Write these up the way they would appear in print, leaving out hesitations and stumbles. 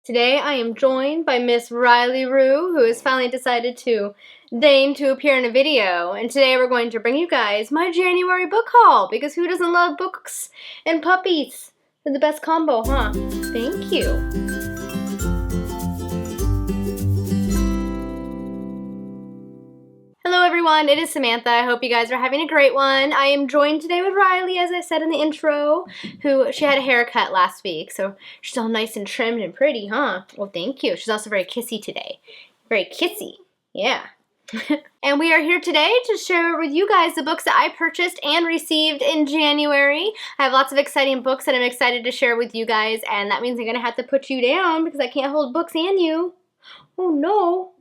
Today I am joined by Miss Riley Rue, who has finally decided to deign to appear in a video. And today we're going to bring you guys my January book haul, because who doesn't love books and puppies? They're the best combo, huh? Thank you. Hello everyone, it is Samantha. I hope you guys are having a great one. I am joined today with Riley, as I said in the intro, she had a haircut last week, so she's all nice and trimmed and pretty, huh? Well, thank you. She's also very kissy today. Very kissy. Yeah. And we are here today to share with you guys the books that I purchased and received in January. I have lots of exciting books that I'm excited to share with you guys, and that means I'm going to have to put you down because I can't hold books and you. Oh no.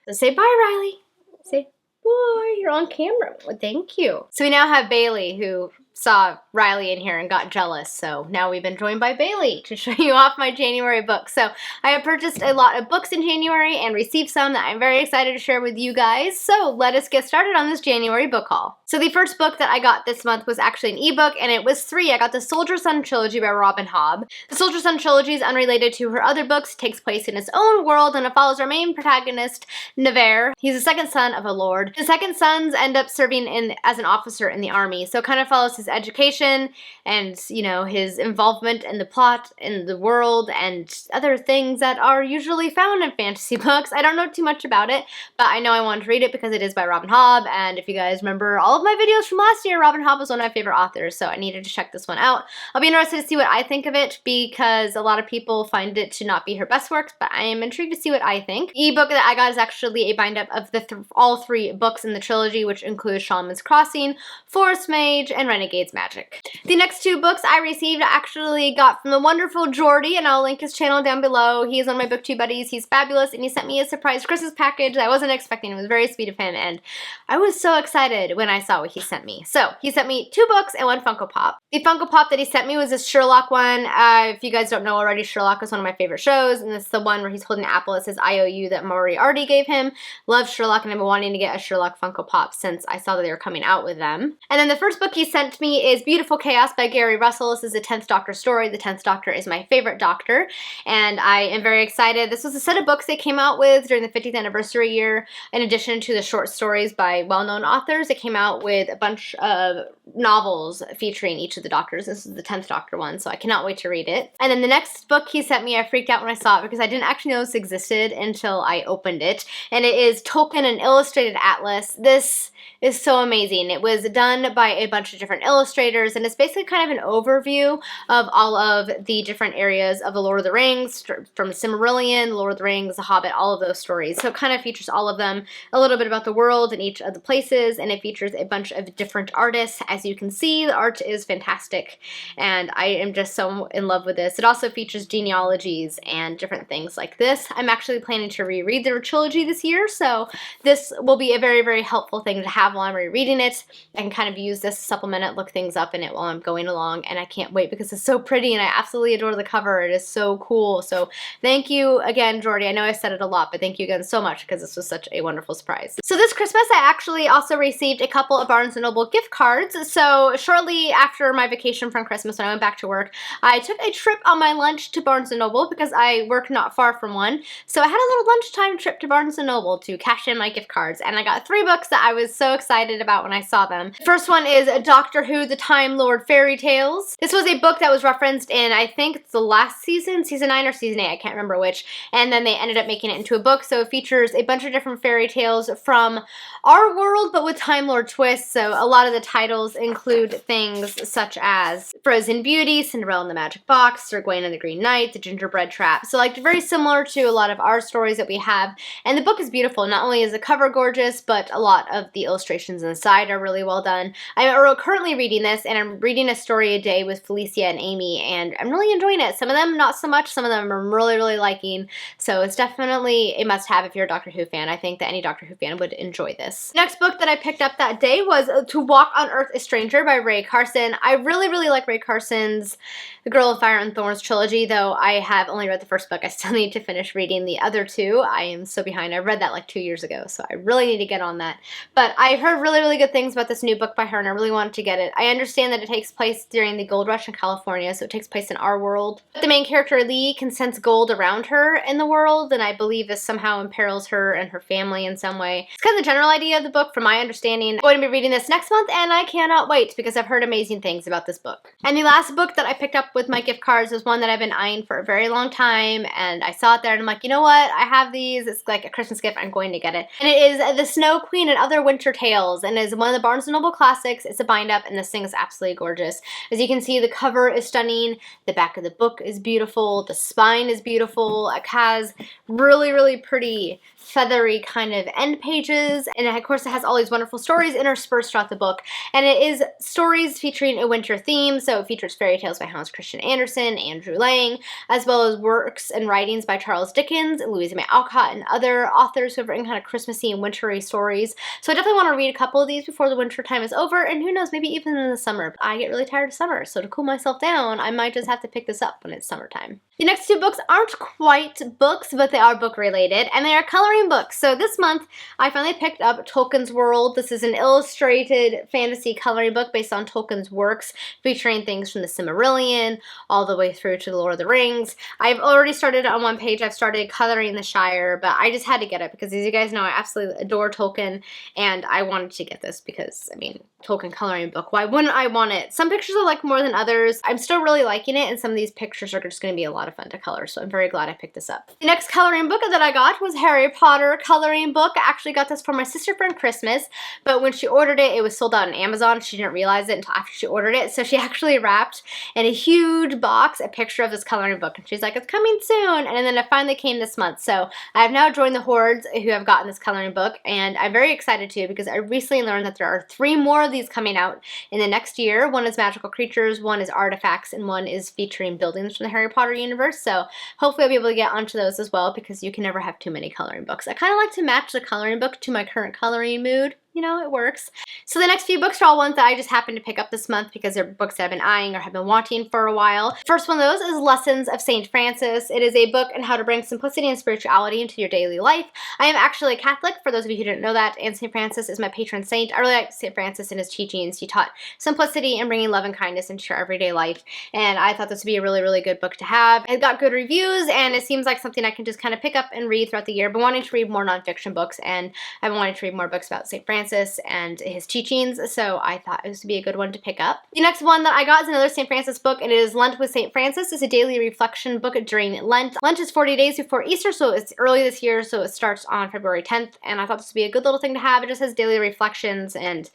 So say bye, Riley. Say boy, you're on camera. Well, thank you. So we now have Bailey, who saw Riley in here and got jealous. So now we've been joined by Bailey to show you off my January books. So I have purchased a lot of books in January and received some that I'm very excited to share with you guys. So let us get started on this January book haul. So the first book that I got this month was actually an ebook, and it was 3. I got the Son Trilogy by Robin Hobb. The Son Trilogy is unrelated to her other books. It takes place in its own world, and it follows our main protagonist, Nevers. He's the second son of a lord. The second sons end up serving as an officer in the army, so it kind of follows his education and, you know, his involvement in the plot, in the world, and other things that are usually found in fantasy books. I don't know too much about it, but I know I wanted to read it because it is by Robin Hobb, and if you guys remember all of my videos from last year, Robin Hobb was one of my favorite authors, so I needed to check this one out. I'll be interested to see what I think of it because a lot of people find it to not be her best works, but I am intrigued to see what I think. The ebook that I got is actually a bind-up of all 3 books in the trilogy, which include Shaman's Crossing, Forest Mage, and Renegade's Magic. The next 2 books I received I actually got from the wonderful Jordy, and I'll link his channel down below. He is one of my booktube buddies. He's fabulous, and he sent me a surprise Christmas package that I wasn't expecting. It was very sweet of him, and I was so excited when I saw what he sent me. So he sent me 2 books and 1 Funko Pop. The Funko Pop that he sent me was this Sherlock one. If you guys don't know already, Sherlock is one of my favorite shows, and this is the one where he's holding an apple. It says IOU that Moriarty gave him. Love Sherlock, and I've been wanting to get a Sherlock Funko Pop since I saw that they were coming out with them. And then the first book he sent me is Beautiful Chaos by Gary Russell. This is the 10th Doctor story. The 10th Doctor is my favorite Doctor, and I am very excited. This was a set of books they came out with during the 50th anniversary year. In addition to the short stories by well-known authors, it came out with a bunch of novels featuring each of the Doctors. This is the 10th Doctor one, so I cannot wait to read it. And then the next book he sent me, I freaked out when I saw it because I didn't actually know this existed until I opened it, and it is Tolkien, an Illustrated Atlas. This is so amazing. It was done by a bunch of different illustrators, and it's basically kind of an overview of all of the different areas of the Lord of the Rings, from Silmarillion, Lord of the Rings, The Hobbit, all of those stories. So it kind of features all of them, a little bit about the world and each of the places, and it features a bunch of different artists. As you can see, the art is fantastic, and I am just so in love with this. It also features genealogies and different things like this. I'm actually planning to reread the trilogy this year, so this will be a very, very helpful thing to have while I'm rereading it. I can kind of use this to supplement it, look things up in it while I'm going along, and I can't wait because it's so pretty and I absolutely adore the cover. It is so cool. So thank you again, Jordy. I know I said it a lot, but thank you again so much because this was such a wonderful surprise. So this Christmas, I actually also received a couple of Barnes & Noble gift cards. So shortly after my vacation from Christmas, when I went back to work, I took a trip on my lunch to Barnes & Noble because I work not far from one. So I had a little lunchtime trip to Barnes & Noble to cash in my gift cards, and I got 3 books that I was so excited about when I saw them. The first one is Doctor Who, The Time Lord Fairy Tales. This was a book that was referenced in, I think it's the last season, season 9 or season 8, I can't remember which, and then they ended up making it into a book. So it features a bunch of different fairy tales from our world, but with Time Lord twists. So a lot of the titles include things such as Frozen Beauty, Cinderella and the Magic Box, Sir Gawain and the Green Knight, The Gingerbread Trap. So like very similar to a lot of our stories that we have, and the book is beautiful. Not only is the cover gorgeous, but a lot of the illustrations inside are really well done. I'm currently reading this, and I'm reading a story a day with Felicia and Amy, and I'm really enjoying it. Some of them not so much, some of them I'm really, really liking. So it's definitely a must-have if you're a Doctor Who fan. I think that any Doctor Who fan would enjoy this. Next book that I picked up that day was To Walk on Earth a Stranger by Ray Carson. I really, really like Ray Carson's The Girl of Fire and Thorns trilogy, though I have only read the first book. I still need to finish reading the other 2. I am so behind. I read that like 2 years ago, so I really need to get on that. But I heard really, really good things about this new book by her, and I really wanted to get it. I understand that it takes place during the gold rush in California, so it takes place in our world. The main character, Lee, can sense gold around her in the world, and I believe this somehow imperils her and her family in some way. It's kind of the general idea of the book from my understanding. I'm going to be reading this next month, and I cannot wait because I've heard amazing things about this book. And the last book that I picked up with my gift cards was one that I've been eyeing for a very long time, and I saw it there and I'm like, you know what? I have these. It's like a Christmas gift. I'm going to get it. And it is The Snow Queen and Other Winter Tales, and is one of the Barnes & Noble classics. It's a bind up, and this thing is absolutely gorgeous. As you can see, the cover is stunning. The back of the book is beautiful. The spine is beautiful. It has really, really pretty feathery kind of end pages, and of course it has all these wonderful stories interspersed throughout the book, and it is stories featuring a winter theme, so it features fairy tales by Hans Christian Andersen, Andrew Lang, as well as works and writings by Charles Dickens, Louisa May Alcott, and other authors who have written kind of Christmassy and wintry stories. So I definitely want to read a couple of these before the winter time is over, and who knows, maybe even in the summer. I get really tired of summer, so to cool myself down, I might just have to pick this up when it's summertime. The next two books aren't quite books, but they are book related, and they are coloring books. So this month, I finally picked up Tolkien's World. This is an illustrated fantasy coloring book based on Tolkien's works, featuring things from the Silmarillion all the way through to the Lord of the Rings. I've already started on one page. I've started coloring the Shire, but I just had to get it because, as you guys know, I absolutely adore Tolkien, and I wanted to get this because, I mean, Tolkien coloring book. Why wouldn't I want it? Some pictures I like more than others. I'm still really liking it, and some of these pictures are just going to be a lot of fun to color, so I'm very glad I picked this up. The next coloring book that I got was Harry Potter coloring book. I actually got this for my sister for Christmas, but when she ordered it, it was sold out on Amazon. She didn't realize it until after she ordered it, so she actually wrapped in a huge box a picture of this coloring book, and she's like, it's coming soon, and then it finally came this month. So I have now joined the hordes who have gotten this coloring book, and I'm very excited too because I recently learned that there are 3 more of these coming out in the next year. One is magical creatures, one is artifacts, and one is featuring buildings from the Harry Potter universe. So hopefully I'll be able to get onto those as well because you can never have too many coloring books. I kind of like to match the coloring book to my current coloring mood. You know, it works. So the next few books are all ones that I just happened to pick up this month because they're books that I've been eyeing or have been wanting for a while. First one of those is Lessons of St. Francis. It is a book on how to bring simplicity and spirituality into your daily life. I am actually a Catholic, for those of you who didn't know that, and St. Francis is my patron saint. I really like St. Francis and his teachings. He taught simplicity and bringing love and kindness into your everyday life, and I thought this would be a really, really good book to have. It got good reviews, and it seems like something I can just kind of pick up and read throughout the year. I've been wanting to read more nonfiction books, and I've been wanting to read more books about St. Francis and his teachings, so I thought this would be a good one to pick up. The next one that I got is another St. Francis book, and it is Lent with St. Francis. It's a daily reflection book during Lent. Lent is 40 days before Easter, so it's early this year, so it starts on February 10th, and I thought this would be a good little thing to have. It just has daily reflections and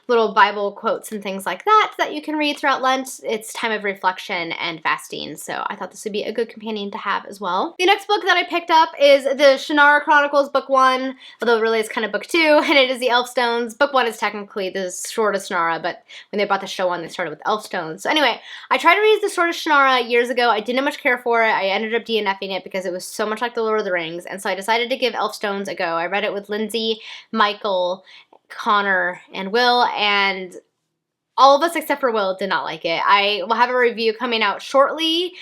little Bible quotes and things like that that you can read throughout Lent. It's time of reflection and fasting, so I thought this would be a good companion to have as well. The next book that I picked up is the Shannara Chronicles book 1, although really it's kind of book 2, and it is the Elfstones. Book 1 is technically the Sword of Shannara, but when they brought the show on, they started with Elfstones. So anyway, I tried to read the Sword of Shannara years ago. I didn't much care for it. I ended up DNFing it because it was so much like the Lord of the Rings, and so I decided to give Elfstones a go. I read it with Lindsay, Michael, Connor, and Will, and all of us except for Will did not like it. I will have a review coming out shortly.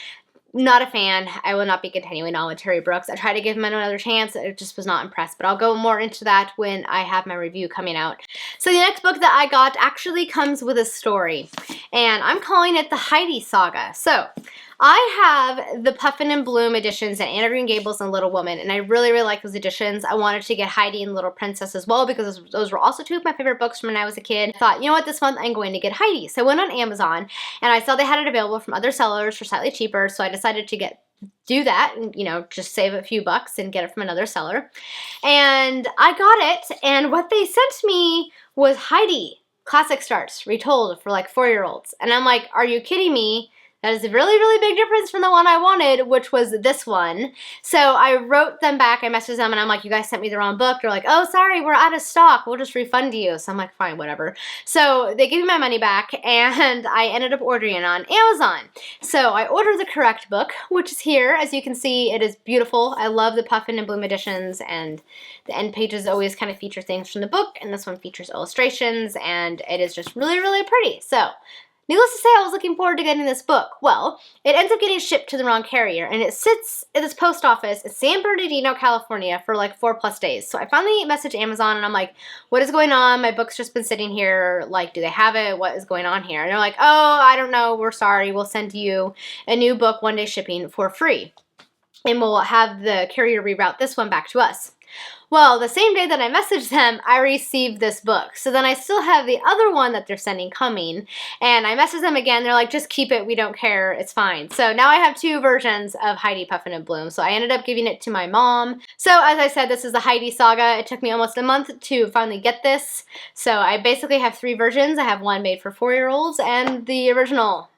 Not a fan. I will not be continuing on with Terry Brooks. I tried to give him another chance. I just was not impressed, but I'll go more into that when I have my review coming out. So the next book that I got actually comes with a story, and I'm calling it the Heidi Saga. So I have the Puffin and Bloom editions and Anne of Green Gables and Little Woman, and I really, really like those editions. I wanted to get Heidi and Little Princess as well because those were also 2 of my favorite books from when I was a kid. I thought, you know what, this month I'm going to get Heidi. So I went on Amazon, and I saw they had it available from other sellers for slightly cheaper, so I decided to do that and, you know, just save a few bucks and get it from another seller. And I got it, and what they sent me was Heidi Classic Starts Retold for like 4-year-olds. And I'm like, are you kidding me? That is a really, really big difference from the one I wanted, which was this one. So I wrote them back, I messaged them, and I'm like, you guys sent me the wrong book. They're like, oh, sorry, we're out of stock. We'll just refund you. So I'm like, fine, whatever. So they gave me my money back, and I ended up ordering it on Amazon. So I ordered the correct book, which is here. As you can see, it is beautiful. I love the Puffin and Bloom editions, and the end pages always kind of feature things from the book, and this one features illustrations, and it is just really, really pretty. So Needless to say, I was looking forward to getting this book. Well, it ends up getting shipped to the wrong carrier, and it sits at this post office in San Bernardino, California for like 4+ days. So I finally messaged Amazon, and I'm like, what is going on? My book's just been sitting here. Like, do they have it? What is going on here? And they're like, oh, I don't know. We're sorry. We'll send you a new book 1-day shipping for free. And we'll have the carrier reroute this one back to us. Well, the same day that I messaged them, I received this book. So then I still have the other one that they're sending coming. And I messaged them again. They're like, just keep it. We don't care. It's fine. So now I have 2 versions of Heidi Puffin and Bloom. So I ended up giving it to my mom. So as I said, this is the Heidi Saga. It took me almost a month to finally get this. So I basically have 3 versions. I have one made for 4-year-olds and the original.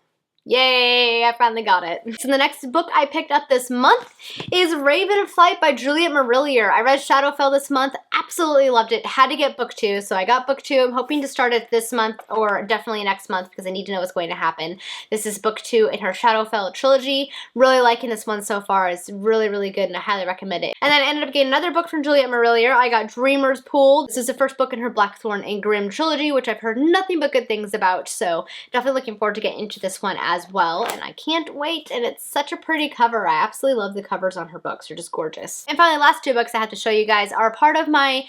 Yay, I finally got it. So the next book I picked up this month is Raven in Flight by Juliet Marillier. I read Shadowfell this month, absolutely loved it. Had to get book 2, so I got book 2. I'm hoping to start it this month or definitely next month because I need to know what's going to happen. This is book 2 in her Shadowfell trilogy. Really liking this one so far. It's really, really good and I highly recommend it. And then I ended up getting another book from Juliet Marillier. I got Dreamer's Pool. This is the first book in her Blackthorn and Grimm trilogy, which I've heard nothing but good things about, so definitely looking forward to getting into this one as well, and I can't wait, and it's such a pretty cover. I absolutely love the covers on her books. They're just gorgeous. And finally, last 2 books I have to show you guys are part of my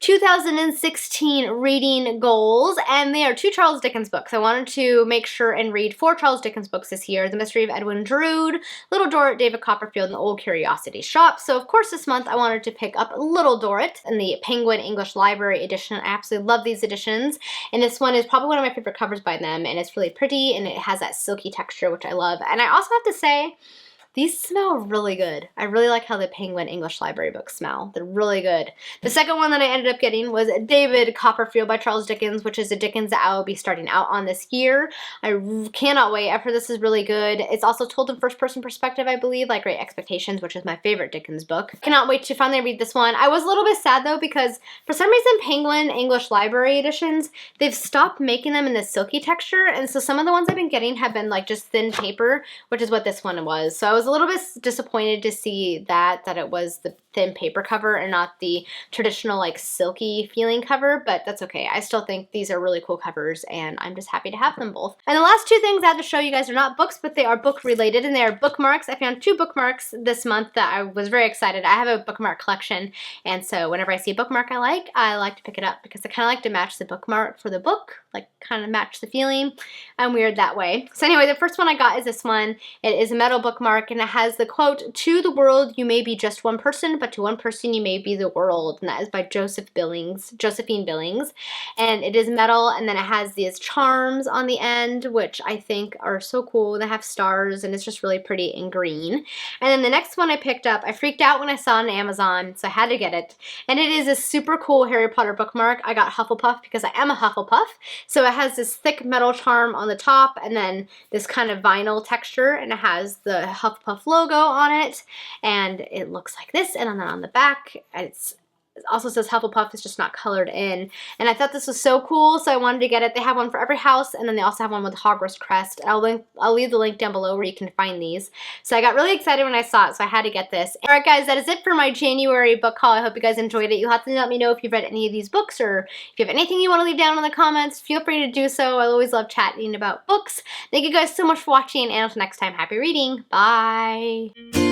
2016 reading goals, and they are 2 Charles Dickens books. I wanted to make sure and read 4 Charles Dickens books this year: The Mystery of Edwin Drood, Little Dorrit, David Copperfield, and The Old Curiosity Shop. So of course this month I wanted to pick up Little Dorrit in the Penguin English Library edition. I absolutely love these editions, and this one is probably one of my favorite covers by them, and it's really pretty, and it has that silky texture, which I love. And I also have to say, these smell really good. I really like how the Penguin English Library books smell. They're really good. The second one that I ended up getting was David Copperfield by Charles Dickens, which is a Dickens that I will be starting out on this year. I cannot wait. I've heard this is really good. It's also told in first-person perspective, I believe, like Great Expectations, which is my favorite Dickens book. Cannot wait to finally read this one. I was a little bit sad, though, because for some reason, Penguin English Library editions, they've stopped making them in this silky texture, and so some of the ones I've been getting have been like just thin paper, which is what this one was. So I was a little bit disappointed to see that it was the thin paper cover and not the traditional like silky feeling cover, but that's okay. I still think these are really cool covers, and I'm just happy to have them both. And the last 2 things I have to show you guys are not books, but they are book related, and they are bookmarks. I found 2 bookmarks this month that I was very excited. I have a bookmark collection, and so whenever I see a bookmark I like to pick it up because I kind of like to match the bookmark for the book, like kind of match the feeling. I'm weird that way. So anyway, the first one I got is this one. It is a metal bookmark, and it has the quote, "To the world you may be just one person, but to one person you may be the world," and that is by Josephine Billings, and it is metal, and then it has these charms on the end, which I think are so cool. They have stars, and it's just really pretty and green. And then the next one I picked up, I freaked out when I saw it on Amazon, so I had to get it, and it is a super cool Harry Potter bookmark. I got Hufflepuff because I am a Hufflepuff, so it has this thick metal charm on the top, and then this kind of vinyl texture, and it has the Hufflepuff logo on it, and it looks like this, and then on the back it also says Hufflepuff, it's just not colored in, and I thought this was so cool, so I wanted to get it. They have one for every house, and then they also have one with the Hogwarts crest. I'll leave the link down below where you can find these. So I got really excited when I saw it, so I had to get this. Alright guys, that is it for my January book haul. I hope you guys enjoyed it. You'll have to let me know if you've read any of these books, or if you have anything you want to leave down in the comments, feel free to do so. I always love chatting about books. Thank you guys so much for watching, and until next time, happy reading. Bye!